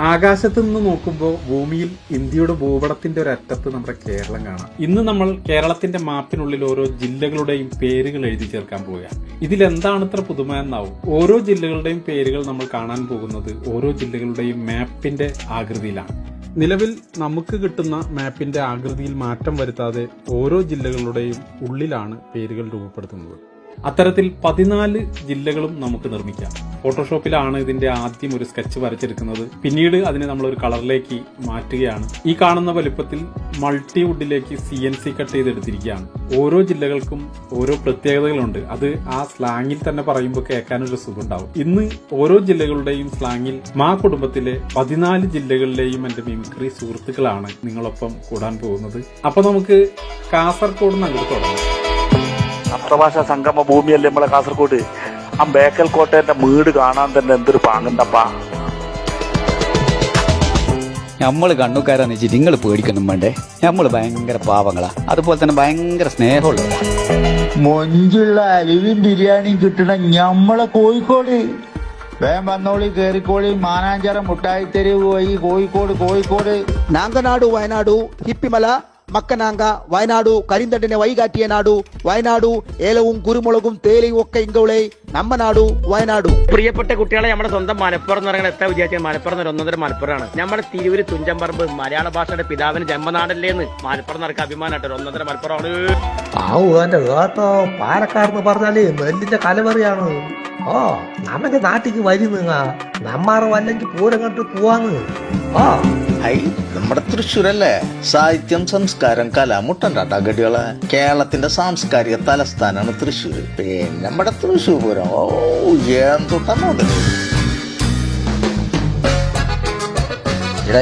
ആകാശത്ത് നിന്ന് നോക്കുമ്പോൾ ഭൂമിയിൽ ഇന്ത്യയുടെ ഭൂപടത്തിന്റെ ഒരു അറ്റത്ത് നമ്മുടെ കേരളം കാണാം. ഇന്ന് നമ്മൾ കേരളത്തിന്റെ മാപ്പിനുള്ളിൽ ഓരോ ജില്ലകളുടെയും പേരുകൾ എഴുതി ചേർക്കാൻ പോവുകയാണ്. ഇതിലെന്താണ് ഇത്ര പുതുമ എന്നാവും. ഓരോ ജില്ലകളുടെയും പേരുകൾ നമ്മൾ കാണാൻ പോകുന്നത് ഓരോ ജില്ലകളുടെയും മാപ്പിന്റെ ആകൃതിയിലാണ്. നിലവിൽ നമുക്ക് കിട്ടുന്ന മാപ്പിന്റെ ആകൃതിയിൽ മാറ്റം വരുത്താതെ ഓരോ ജില്ലകളുടെയും ഉള്ളിലാണ് പേരുകൾ രൂപപ്പെടുത്തുന്നത്. അത്തരത്തിൽ 14 ജില്ലകളും നമുക്ക് നിർമ്മിക്കാം. ഫോട്ടോഷോപ്പിലാണ് ഇതിന്റെ ആദ്യം ഒരു സ്കെച്ച് വരച്ചെടുക്കുന്നത്. പിന്നീട് അതിനെ നമ്മൾ ഒരു കളറിലേക്ക് മാറ്റുകയാണ്. ഈ കാണുന്ന വലുപ്പത്തിൽ മൾട്ടിവുഡിലേക്ക് CNC കട്ട് ചെയ്തെടുത്തിരിക്കുകയാണ്. ഓരോ ജില്ലകൾക്കും ഓരോ പ്രത്യേകതകളുണ്ട്. അത് ആ സ്ലാങ്ങിൽ തന്നെ പറയുമ്പോൾ കേൾക്കാനൊരു സുഖമുണ്ടാവും. ഇന്ന് ഓരോ ജില്ലകളുടെയും സ്ലാങ്ങിൽ മാ കുടുംബത്തിലെ 14 ജില്ലകളിലെയും എന്റെ മിമിക്രി സുഹൃത്തുക്കളാണ് നിങ്ങളൊപ്പം കൂടാൻ പോകുന്നത്. അപ്പൊ നമുക്ക് കാസർഗോഡ് നിന്ന് അങ്ങോട്ട് തുടങ്ങാം. സപ്തഭാഷ സംഗമ ഭൂമിയല്ലേ നമ്മളെ കാസർഗോഡ്. ആ ബേക്കൽ കോട്ടേന്റെ വീട് കാണാൻ തന്നെ എന്തൊരു പാങ്ങുണ്ടപ്പാ. നമ്മള് കണ്ണുകാരാന്ന് വെച്ചിട്ട് നിങ്ങൾ പേടിക്കൊന്നും വേണ്ടേ. നമ്മള് ഭയങ്കര പാവങ്ങളാ, അതുപോലെ തന്നെ ഭയങ്കര സ്നേഹമുള്ളവരാ. മൊഞ്ചുള്ള അലുവിൻ ബിരിയാണിയും കിട്ടണ ഞമ്മളെ കോഴിക്കോട്. വേം വന്നോളി, കേറിക്കോളി. മാനാഞ്ചിറ മുട്ടായിത്തെരുവ് പോയി കോഴിക്കോട്. നാങ്കനാടു വയനാടു ഹിപ്പിമല മക്കനാങ്ക വയനാടു കരിന്തണ്ടിനെ വൈകാറ്റിയ നാടു വയനാടു ഏലവും കുരുമുളകും തേയിലയും ഒക്കെ ഇങ്കോളെ നമ്മ നാടു വയനാടു. പ്രിയപ്പെട്ട കുട്ടികളെ, നമ്മുടെ സ്വന്തം മലപ്പുറം എന്ന് പറയുന്നത് എത്ര വിചാരിച്ചാൽ മലപ്പുറം ഒന്നൊന്നര മലപ്പുറമാണ്. നമ്മുടെ തിരുവൂര് തുഞ്ചമ്പറമ്പ് മലയാള ഭാഷയുടെ പിതാവിന് ജന്മനാടല്ലേന്ന് മലപ്പുറം നടക്കുക അഭിമാനമായിട്ട് ഒന്നൊന്നര മലപ്പുറമാണ്. എന്റെ കേട്ടോ, പാലക്കാരെന്ന് പറഞ്ഞാല് നെല്ലിന്റെ കലവറിയാണ്. നമ്മുടെ നാട്ടിക്ക് വരുന്നുങ്ങ നമ്മാറ് വല്ലെങ്കിൽ പൂരം കണ്ട് പോവാന്ന്. നമ്മുടെ തൃശ്ശൂരല്ലേ സാഹിത്യം, സംസ്കാരം, കല മുട്ടണ്ടാട്ടാ ഗഡികളെ. കേരളത്തിന്റെ സാംസ്കാരിക തലസ്ഥാനാണ് തൃശ്ശൂര്. പിന്നെ നമ്മുടെ തൃശ്ശൂർ പൂരം എന്തൊട്ടാ.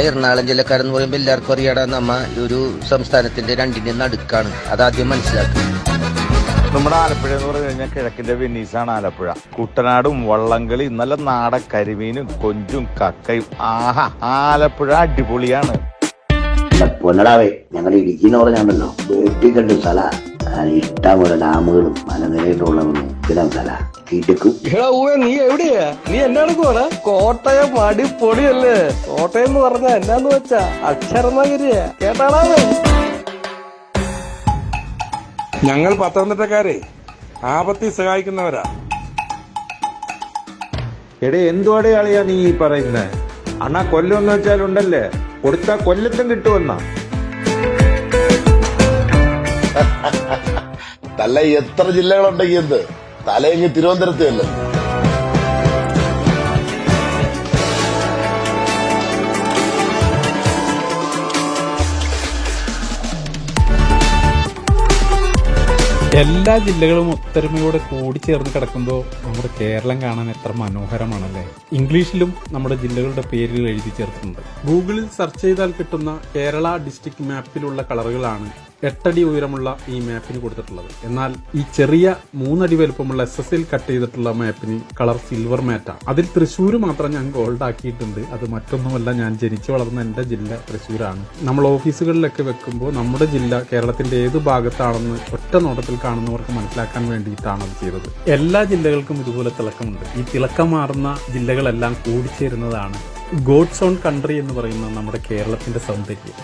എറണാകുളം ജില്ലക്കാരെന്ന് പറയുമ്പോൾ എല്ലാവർക്കും അറിയാടാ, നമ്മ ഒരു സംസ്ഥാനത്തിന്റെ രണ്ടിന്റെയും നടുക്കാണ്. അതാദ്യം മനസ്സിലാക്കുക. നമ്മുടെ ആലപ്പുഴ എന്ന് പറഞ്ഞു കഴിഞ്ഞാൽ കിഴക്കിന്റെ വെനീസാണ് ആലപ്പുഴ. കുട്ടനാടും വള്ളംകളി, നല്ല നാടൻ കരിമീനും കൊഞ്ചും കക്കയും. ആലപ്പുഴ അടിപൊളിയാണ്. പൊന്നടാവേ, ഞങ്ങൾ ഇടുക്കി എന്ന് പറഞ്ഞാണല്ലോ വേട്ടിക്കണ്ട് സ്ഥല. ഇഷ്ടംപോലെ ഡാമുകളും മലനിരയിട്ടുള്ളതും സ്ഥലം സ്ഥല കിടക്കും. നീ എവിടെയാ? നീ എന്നാണ് പോണ? കോട്ടയം അടിപൊളിയല്ലേ. കോട്ടയം എന്ന് പറഞ്ഞ എന്നാന്ന് വെച്ചാ അക്ഷരനഗരിയാ. കേട്ടാണാവേ. ഞങ്ങൾ പത്തനംതിട്ടക്കാരെ ആപത്തി സഹായിക്കുന്നവരാ. എടേ, എന്തുവാടേ ആളിയാ നീ ഈ പറയുന്നേ? അണ്ണാ കൊല്ലം വെച്ചാലുണ്ടല്ലേ, കൊടുത്താ കൊല്ലത്തും കിട്ടുമെന്നാ. തല എത്ര ജില്ലകളുണ്ടെങ്കിൽ എന്ത്, തലയെങ്കിൽ തിരുവനന്തപുരത്ത് അല്ലേ. എല്ലാ ജില്ലകളും ഒത്തൊരുമയോടെ കൂടിച്ചേർന്ന് കിടക്കുമ്പോൾ നമ്മുടെ കേരളം കാണാൻ എത്ര മനോഹരമാണല്ലേ. ഇംഗ്ലീഷിലും നമ്മുടെ ജില്ലകളുടെ പേരുകൾ എഴുതി ചേർത്തിട്ടുണ്ട്. ഗൂഗിളിൽ സെർച്ച് ചെയ്താൽ കിട്ടുന്ന കേരള ഡിസ്ട്രിക്ട് മാപ്പിലുള്ള കളറുകളാണ് 8 അടി ഉയരമുള്ള ഈ മാപ്പിന് കൊടുത്തിട്ടുള്ളത്. എന്നാൽ ഈ ചെറിയ 3 അടി വലുപ്പമുള്ള SSL കട്ട് ചെയ്തിട്ടുള്ള മാപ്പിന് കളർ സിൽവർ മാറ്റാണ്. അതിൽ തൃശ്ശൂർ മാത്രം ഞാൻ ഗോൾഡ് ആക്കിയിട്ടുണ്ട്. അത് മറ്റൊന്നുമല്ല, ഞാൻ ജനിച്ചു വളർന്ന എന്റെ ജില്ല തൃശ്ശൂരാണ്. നമ്മൾ ഓഫീസുകളിലൊക്കെ വെക്കുമ്പോൾ നമ്മുടെ ജില്ല കേരളത്തിന്റെ ഏത് ഭാഗത്താണെന്ന് ഒറ്റ നോട്ടത്തിൽ കാണുന്നവർക്ക് മനസ്സിലാക്കാൻ വേണ്ടിയിട്ടാണ് അത് ചെയ്തത്. എല്ലാ ജില്ലകൾക്കും ഇതുപോലെ തിളക്കമുണ്ട്. ഈ തിളക്കം മാറുന്ന ജില്ലകളെല്ലാം കൂടിച്ചേരുന്നതാണ് ഗോഡ്സ് ഓൺ കൺട്രി എന്ന് പറയുന്ന നമ്മുടെ കേരളത്തിന്റെ സൗന്ദര്യം.